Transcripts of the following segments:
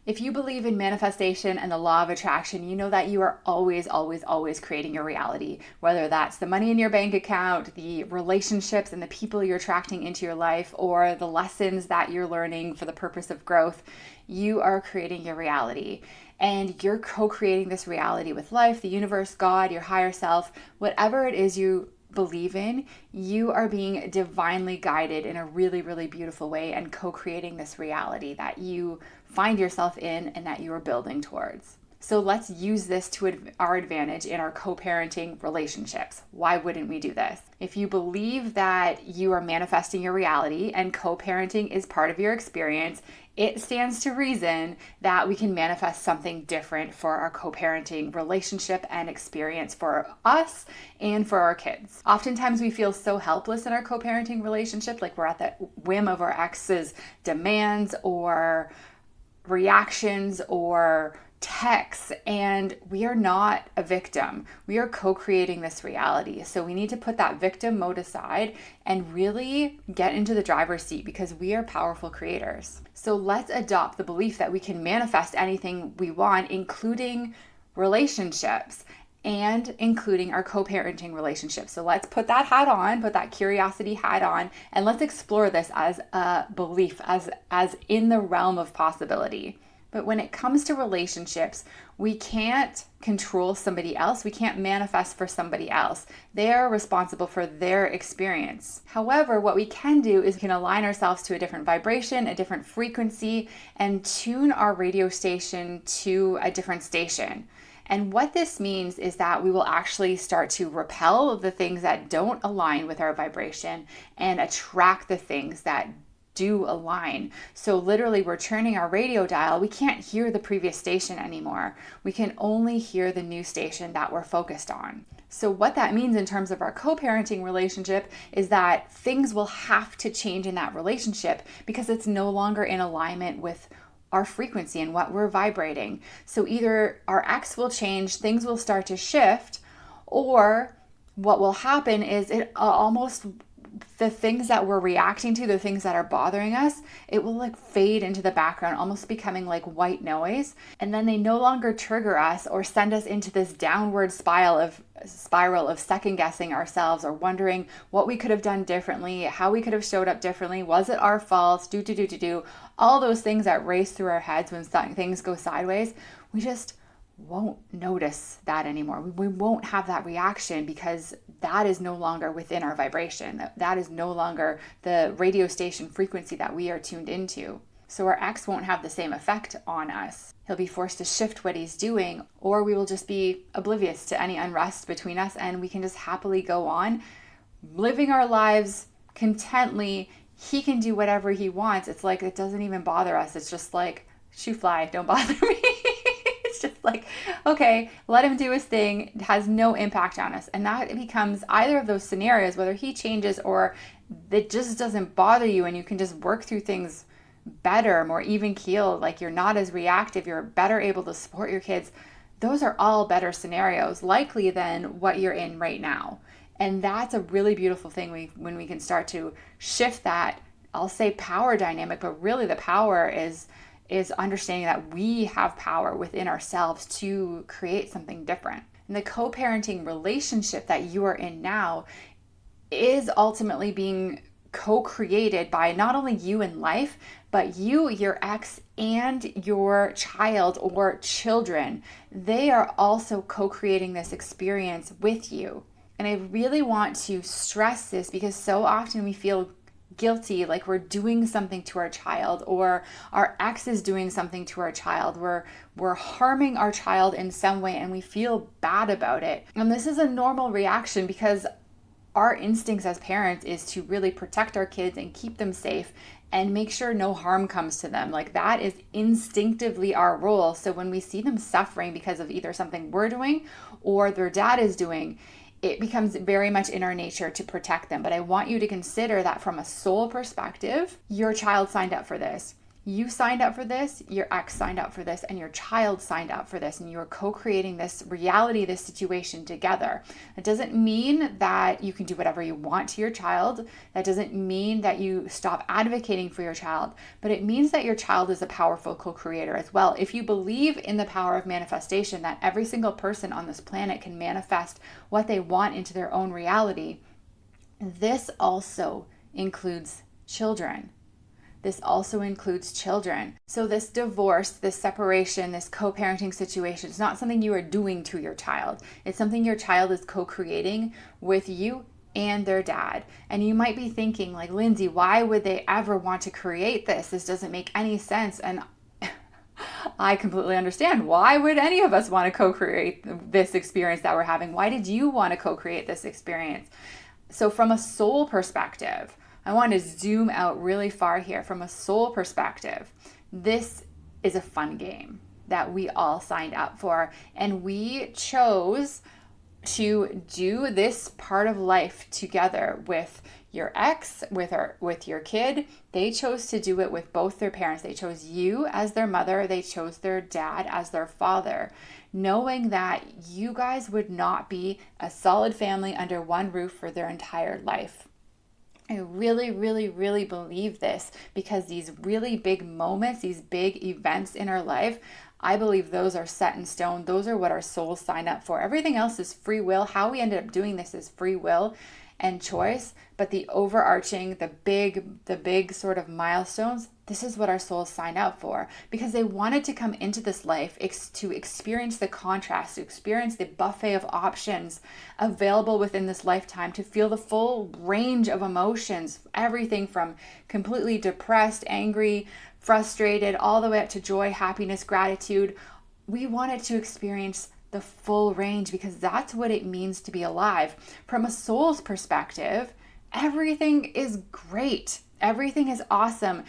If you believe in manifestation and the law of attraction, you know that you are always, always, always creating your reality, whether that's the money in your bank account, the relationships and the people you're attracting into your life, or the lessons that you're learning for the purpose of growth. You are creating your reality. And you're co-creating this reality with life, the universe, God, your higher self, whatever it is you believe in, you are being divinely guided in a really, really beautiful way and co-creating this reality that you find yourself in and that you are building towards. So let's use this to our advantage in our co-parenting relationships. Why wouldn't we do this? If you believe that you are manifesting your reality and co-parenting is part of your experience, it stands to reason that we can manifest something different for our co-parenting relationship and experience for us and for our kids. Oftentimes we feel so helpless in our co-parenting relationship, like we're at the whim of our ex's demands or reactions or texts, and we are not a victim. We are co-creating this reality. So we need to put that victim mode aside and really get into the driver's seat because we are powerful creators. So let's adopt the belief that we can manifest anything we want, including relationships and including our co-parenting relationships. So let's put that hat on, put that curiosity hat on, and let's explore this as a belief, as in the realm of possibility. But when it comes to relationships, we can't control somebody else. We can't manifest for somebody else. They are responsible for their experience. However, what we can do is we can align ourselves to a different vibration, a different frequency, and tune our radio station to a different station. And what this means is that we will actually start to repel the things that don't align with our vibration and attract the things that do align. So literally we're turning our radio dial. We can't hear the previous station anymore. We can only hear the new station that we're focused on. So what that means in terms of our co-parenting relationship is that things will have to change in that relationship because it's no longer in alignment with our frequency and what we're vibrating. So either our ex will change, things will start to shift, or what will happen is it almost the things that we're reacting to, the things that are bothering us, it will like fade into the background, almost becoming like white noise. And then they no longer trigger us or send us into this downward spiral of second guessing ourselves or wondering what we could have done differently, how we could have showed up differently. Was it our fault? All those things that race through our heads when things go sideways. We just won't notice that anymore. We won't have that reaction because that is no longer within our vibration. That is no longer the radio station frequency that we are tuned into. So our ex won't have the same effect on us. He'll be forced to shift what he's doing, or we will just be oblivious to any unrest between us and we can just happily go on living our lives contently. He can do whatever he wants. It's like it doesn't even bother us. It's just like, shoo fly, don't bother me. It's just like, okay, let him do his thing. It has no impact on us. And that becomes either of those scenarios, whether he changes or it just doesn't bother you and you can just work through things better, more even keeled, like you're not as reactive, you're better able to support your kids. Those are all better scenarios likely than what you're in right now. And that's a really beautiful thing when we can start to shift that, I'll say power dynamic, but really the power is understanding that we have power within ourselves to create something different. And the co-parenting relationship that you are in now is ultimately being co-created by not only you in life, but you, your ex, and your child or children. They are also co-creating this experience with you. And I really want to stress this because so often we feel guilty, like we're doing something to our child or our ex is doing something to our child. We're harming our child in some way and we feel bad about it. And this is a normal reaction because our instincts as parents is to really protect our kids and keep them safe and make sure no harm comes to them. Like that is instinctively our role. So when we see them suffering because of either something we're doing or their dad is doing, it becomes very much in our nature to protect them. But I want you to consider that from a soul perspective, your child signed up for this. You signed up for this, your ex signed up for this, and your child signed up for this, and you are co-creating this reality, this situation together. It doesn't mean that you can do whatever you want to your child. That doesn't mean that you stop advocating for your child, but it means that your child is a powerful co-creator as well. If you believe in the power of manifestation, that every single person on this planet can manifest what they want into their own reality, this also includes children. This also includes children. So this divorce, this separation, this co-parenting situation, it's not something you are doing to your child. It's something your child is co-creating with you and their dad. And you might be thinking like, Lindsay, why would they ever want to create this? This doesn't make any sense. And I completely understand. Why would any of us want to co-create this experience that we're having? Why did you want to co-create this experience? So from a soul perspective, I want to zoom out really far here. From a soul perspective, this is a fun game that we all signed up for, and we chose to do this part of life together with your ex, with your kid. They chose to do it with both their parents. They chose you as their mother. They chose their dad as their father, knowing that you guys would not be a solid family under one roof for their entire life. I really, really, really believe this, because these really big moments, these big events in our life, I believe those are set in stone. Those are what our souls sign up for. Everything else is free will. How we ended up doing this is free will and choice, but the overarching, the big sort of milestones, this is what our souls signed up for, because they wanted to come into this life to experience the contrast, to experience the buffet of options available within this lifetime, to feel the full range of emotions, everything from completely depressed, angry, frustrated, all the way up to joy, happiness, gratitude. We wanted to experience the full range, because that's what it means to be alive. From a soul's perspective, everything is great. Everything is awesome.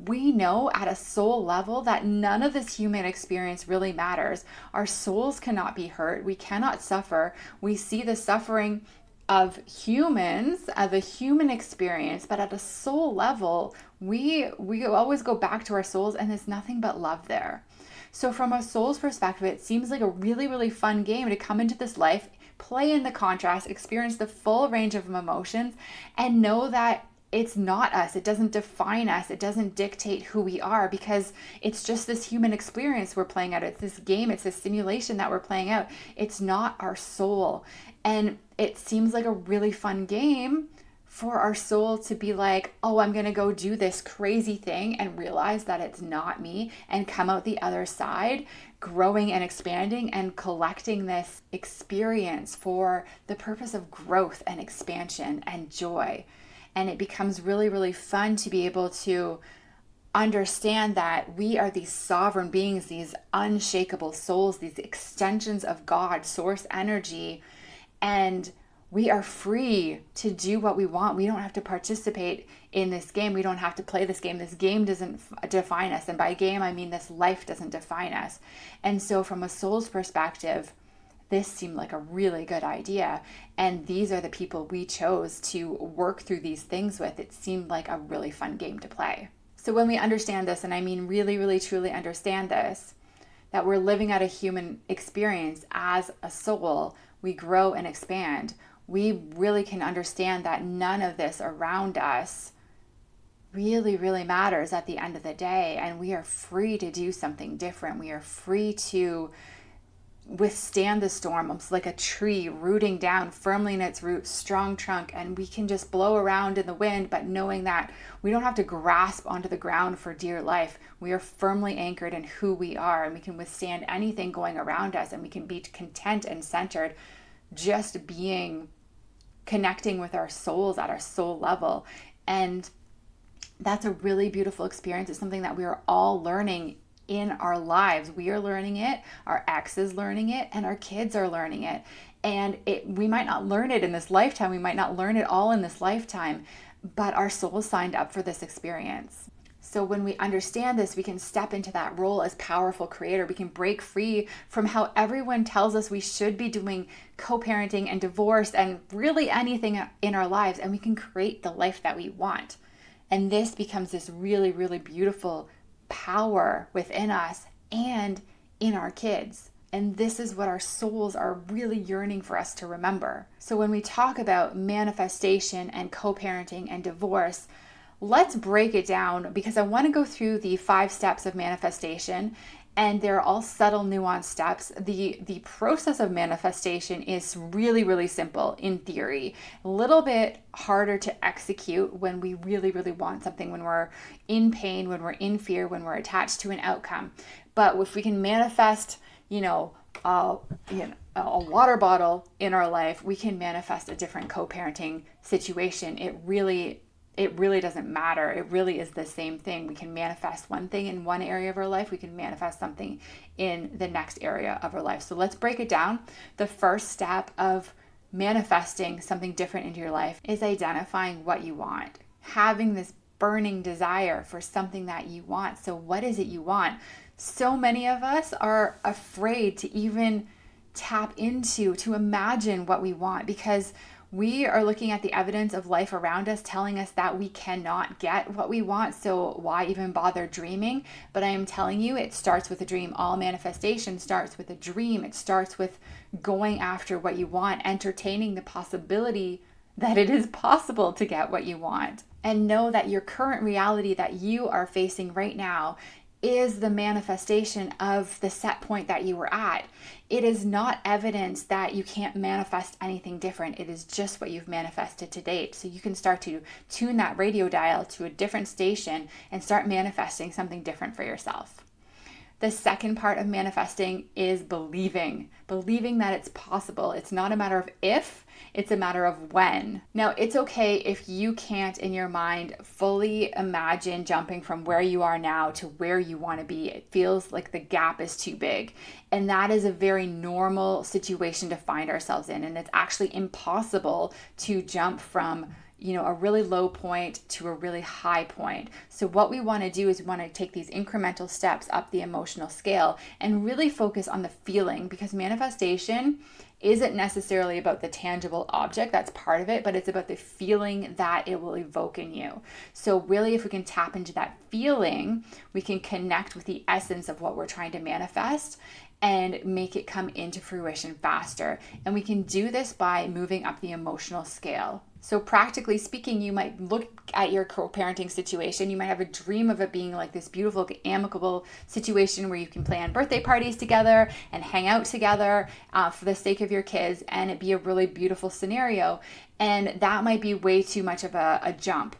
We know at a soul level that none of this human experience really matters. Our souls cannot be hurt. We cannot suffer. We see the suffering of humans, of a human experience, but at a soul level, we always go back to our souls, and there's nothing but love there. So from a soul's perspective, it seems like a really, really fun game to come into this life, play in the contrast, experience the full range of emotions, and know that it's not us. It doesn't define us. It doesn't dictate who we are, because it's just this human experience we're playing out. It's this game. It's this simulation that we're playing out. It's not our soul. And it seems like a really fun game for our soul to be like, oh, I'm going to go do this crazy thing, and realize that it's not me, and come out the other side growing and expanding and collecting this experience for the purpose of growth and expansion and joy. And it becomes really, really fun to be able to understand that we are these sovereign beings, these unshakable souls, these extensions of God, source energy, and we are free to do what we want. We don't have to participate in this game. We don't have to play this game. This game doesn't define us. And by game, I mean this life doesn't define us. And so from a soul's perspective, this seemed like a really good idea. And these are the people we chose to work through these things with. It seemed like a really fun game to play. So when we understand this, and I mean really, really, truly understand this, that we're living out a human experience as a soul, we grow and expand. We really can understand that none of this around us really, really matters at the end of the day. And we are free to do something different. We are free to withstand the storm, almost like a tree rooting down firmly in its roots, strong trunk, and we can just blow around in the wind, but knowing that we don't have to grasp onto the ground for dear life. We are firmly anchored in who we are, and we can withstand anything going around us, and we can be content and centered, just being connecting with our souls at our soul level. And that's a really beautiful experience. It's something that we are all learning in our lives. We are learning it, our ex is learning it, and our kids are learning it. And we might not learn it in this lifetime. We might not learn it all in this lifetime, but our soul signed up for this experience. So when we understand this, we can step into that role as powerful creator. We can break free from how everyone tells us we should be doing co-parenting and divorce and really anything in our lives, and we can create the life that we want. And this becomes this really, really beautiful power within us and in our kids. And this is what our souls are really yearning for us to remember. So when we talk about manifestation and co-parenting and divorce, let's break it down, because I want to go through the 5 steps of manifestation, and they're all subtle, nuanced steps. The process of manifestation is really, really simple in theory, a little bit harder to execute when we really, really want something, when we're in pain, when we're in fear, when we're attached to an outcome. But if we can manifest, a water bottle in our life, we can manifest a different co-parenting situation. It really doesn't matter. It really is the same thing. We can manifest one thing in one area of our life. We can manifest something in the next area of our life. So let's break it down. The first step of manifesting something different into your life is identifying what you want. Having this burning desire for something that you want. So what is it you want? So many of us are afraid to even tap into, to imagine what we want, because we are looking at the evidence of life around us telling us that we cannot get what we want. So why even bother dreaming? But I am telling you, it starts with a dream. All manifestation starts with a dream. It starts with going after what you want, entertaining the possibility that it is possible to get what you want. And know that your current reality that you are facing right now is the manifestation of the set point that you were at. It is not evidence that you can't manifest anything different. It is just what you've manifested to date. So you can start to tune that radio dial to a different station and start manifesting something different for yourself. The second part of manifesting is believing that it's possible. It's not a matter of if, it's a matter of when. Now, it's okay if you can't in your mind fully imagine jumping from where you are now to where you want to be. It feels like the gap is too big. And that is a very normal situation to find ourselves in. And it's actually impossible to jump from a really low point to a really high point. So what we want to do is we want to take these incremental steps up the emotional scale and really focus on the feeling, because manifestation isn't necessarily about the tangible object. That's part of it, but it's about the feeling that it will evoke in you. So really, if we can tap into that feeling, we can connect with the essence of what we're trying to manifest and make it come into fruition faster. And we can do this by moving up the emotional scale. So practically speaking, you might look at your co-parenting situation. You might have a dream of it being like this beautiful, amicable situation where you can plan birthday parties together and hang out together for the sake of your kids, and it be a really beautiful scenario. And that might be way too much of a jump.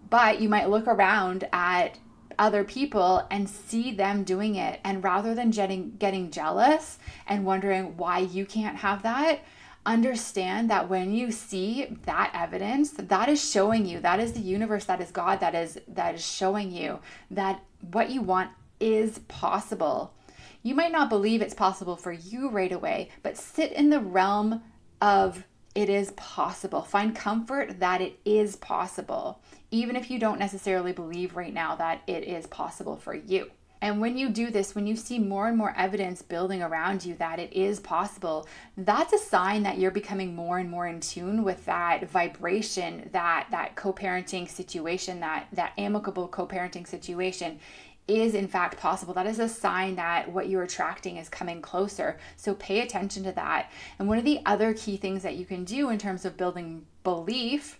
But you might look around at other people and see them doing it. And rather than getting jealous and wondering why you can't have that, understand that when you see that evidence, that is showing you, that is the universe, that is God, that is showing you that what you want is possible. You might not believe it's possible for you right away, but sit in the realm of it is possible. Find comfort that it is possible, even if you don't necessarily believe right now that it is possible for you. And when you do this, when you see more and more evidence building around you that it is possible, that's a sign that you're becoming more and more in tune with that vibration, that co-parenting situation, that amicable co-parenting situation is in fact possible. That is a sign that what you're attracting is coming closer. So pay attention to that. And one of the other key things that you can do in terms of building belief,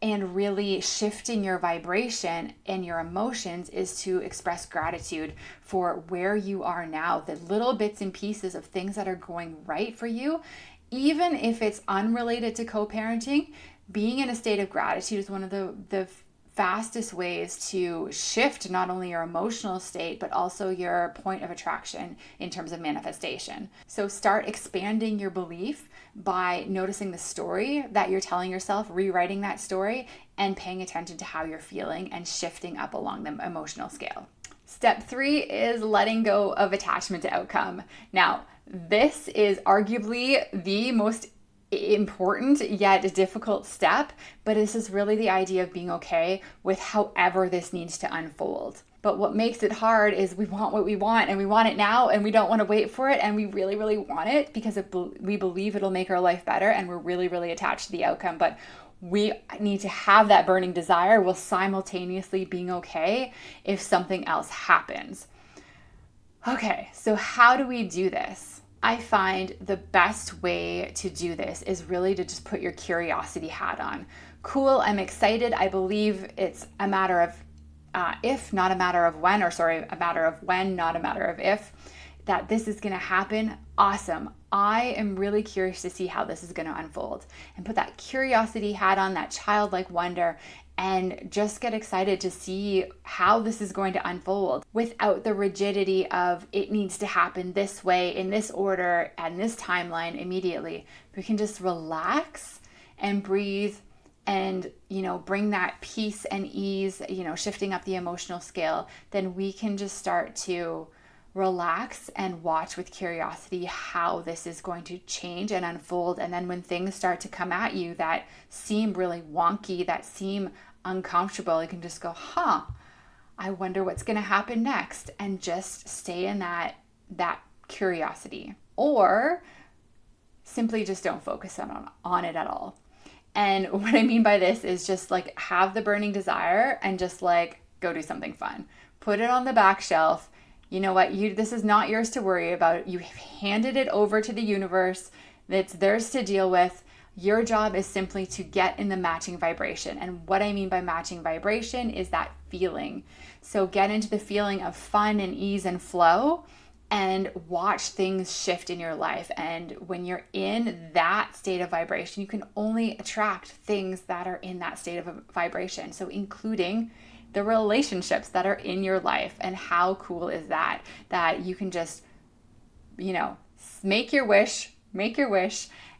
and really shifting your vibration and your emotions, is to express gratitude for where you are now, the little bits and pieces of things that are going right for you. Even if it's unrelated to co-parenting, being in a state of gratitude is one of the fastest ways to shift not only your emotional state, but also your point of attraction in terms of manifestation. So start expanding your belief by noticing the story that you're telling yourself, rewriting that story, and paying attention to how you're feeling and shifting up along the emotional scale. Step 3 is letting go of attachment to outcome. Now, this is arguably the most important yet difficult step, but this is really the idea of being okay with however this needs to unfold. But what makes it hard is we want what we want, and we want it now, and we don't want to wait for it, and we really, really want it because we believe it'll make our life better, and we're really, really attached to the outcome. But we need to have that burning desire while simultaneously being okay if something else happens. Okay, so how do we do this? I find the best way to do this is really to just put your curiosity hat on. Cool, I'm excited. I believe it's a matter of if, not a matter of when, a matter of when, not a matter of if, that this is going to happen. Awesome. I am really curious to see how this is going to unfold, and put that curiosity hat on, that childlike wonder, and just get excited to see how this is going to unfold without the rigidity of it needs to happen this way, in this order, and this timeline immediately. We can just relax and breathe and, bring that peace and ease, shifting up the emotional scale. Then we can just start to relax and watch with curiosity how this is going to change and unfold. And then when things start to come at you that seem really wonky, that seem uncomfortable, you can just go, I wonder what's going to happen next, and just stay in that curiosity. Or simply just don't focus on it at all. And what I mean by this is just like have the burning desire and just like go do something fun. Put it on the back shelf. You know what? This is not yours to worry about. You've handed it over to the universe. It's theirs to deal with. Your job is simply to get in the matching vibration. And what I mean by matching vibration is that feeling. So get into the feeling of fun and ease and flow, and watch things shift in your life. And when you're in that state of vibration, you can only attract things that are in that state of vibration. So including the relationships that are in your life. And how cool is that? That you can just, make your wish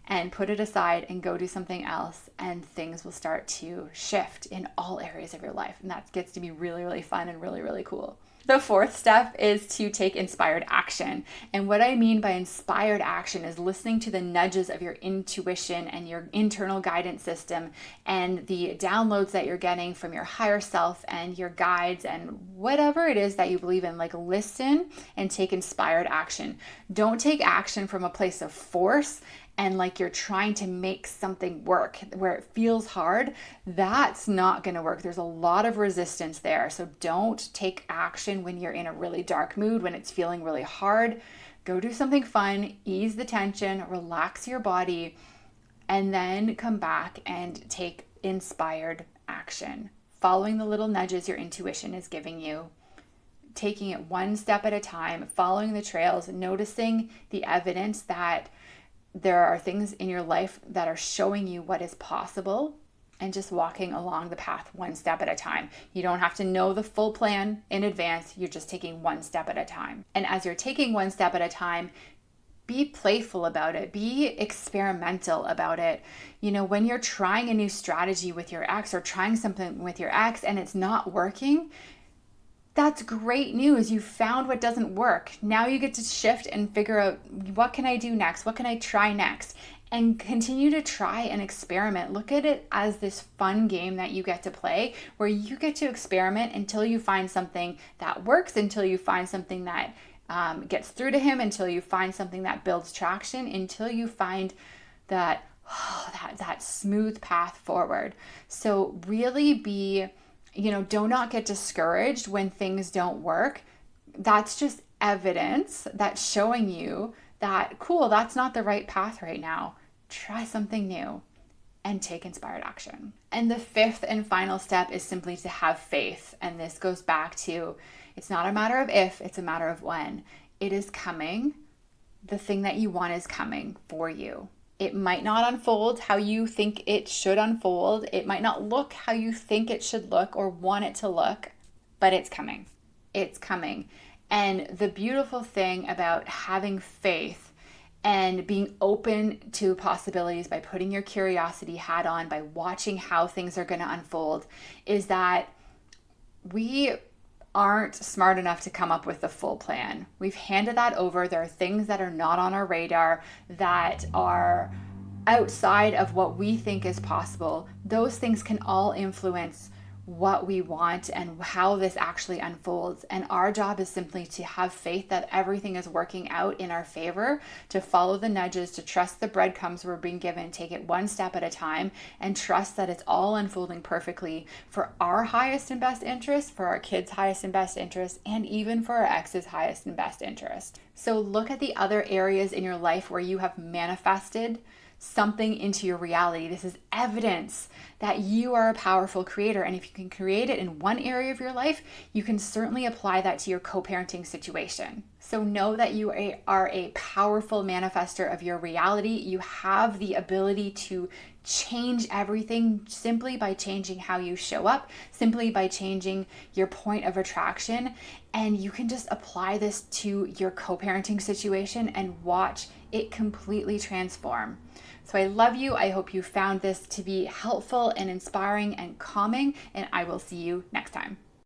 and put it aside and go do something else, and things will start to shift in all areas of your life. And that gets to be really, really fun and really, really cool. The fourth step is to take inspired action. And what I mean by inspired action is listening to the nudges of your intuition and your internal guidance system, and the downloads that you're getting from your higher self and your guides and whatever it is that you believe in. Like, listen and take inspired action. Don't take action from a place of force and like you're trying to make something work where it feels hard. That's not going to work. There's a lot of resistance there. So don't take action when you're in a really dark mood, when it's feeling really hard. Go do something fun, ease the tension, relax your body, and then come back and take inspired action. Following the little nudges your intuition is giving you, taking it one step at a time, following the trails, noticing the evidence that there are things in your life that are showing you what is possible, and just walking along the path one step at a time. You don't have to know the full plan in advance. You're just taking one step at a time. And as you're taking one step at a time, be playful about it. Be experimental about it. When you're trying a new strategy with your ex, or trying something with your ex and it's not working, that's great news. You found what doesn't work. Now you get to shift and figure out, what can I do next? What can I try next? And continue to try and experiment. Look at it as this fun game that you get to play, where you get to experiment until you find something that works, until you find something that gets through to him, until you find something that builds traction, until you find that smooth path forward. So really be, do not get discouraged when things don't work. That's just evidence that's showing you that, cool, that's not the right path right now. Try something new and take inspired action. And the fifth and final step is simply to have faith. And this goes back to, it's not a matter of if, it's a matter of when. It is coming. The thing that you want is coming for you. It might not unfold how you think it should unfold. It might not look how you think it should look or want it to look, but it's coming. It's coming. And the beautiful thing about having faith and being open to possibilities by putting your curiosity hat on, by watching how things are going to unfold, is that we aren't smart enough to come up with the full plan. We've handed that over. There are things that are not on our radar, that are outside of what we think is possible. Those things can all influence what we want and how this actually unfolds. And our job is simply to have faith that everything is working out in our favor, to follow the nudges, to trust the breadcrumbs we're being given, take it one step at a time, and trust that it's all unfolding perfectly for our highest and best interest, for our kids' highest and best interest, and even for our ex's highest and best interest. So look at the other areas in your life where you have manifested something into your reality. This is evidence that you are a powerful creator. And if you can create it in one area of your life, you can certainly apply that to your co-parenting situation. So know that you are a powerful manifester of your reality. You have the ability to change everything simply by changing how you show up, simply by changing your point of attraction. And you can just apply this to your co-parenting situation and watch it completely transform. So I love you. I hope you found this to be helpful and inspiring and calming, and I will see you next time.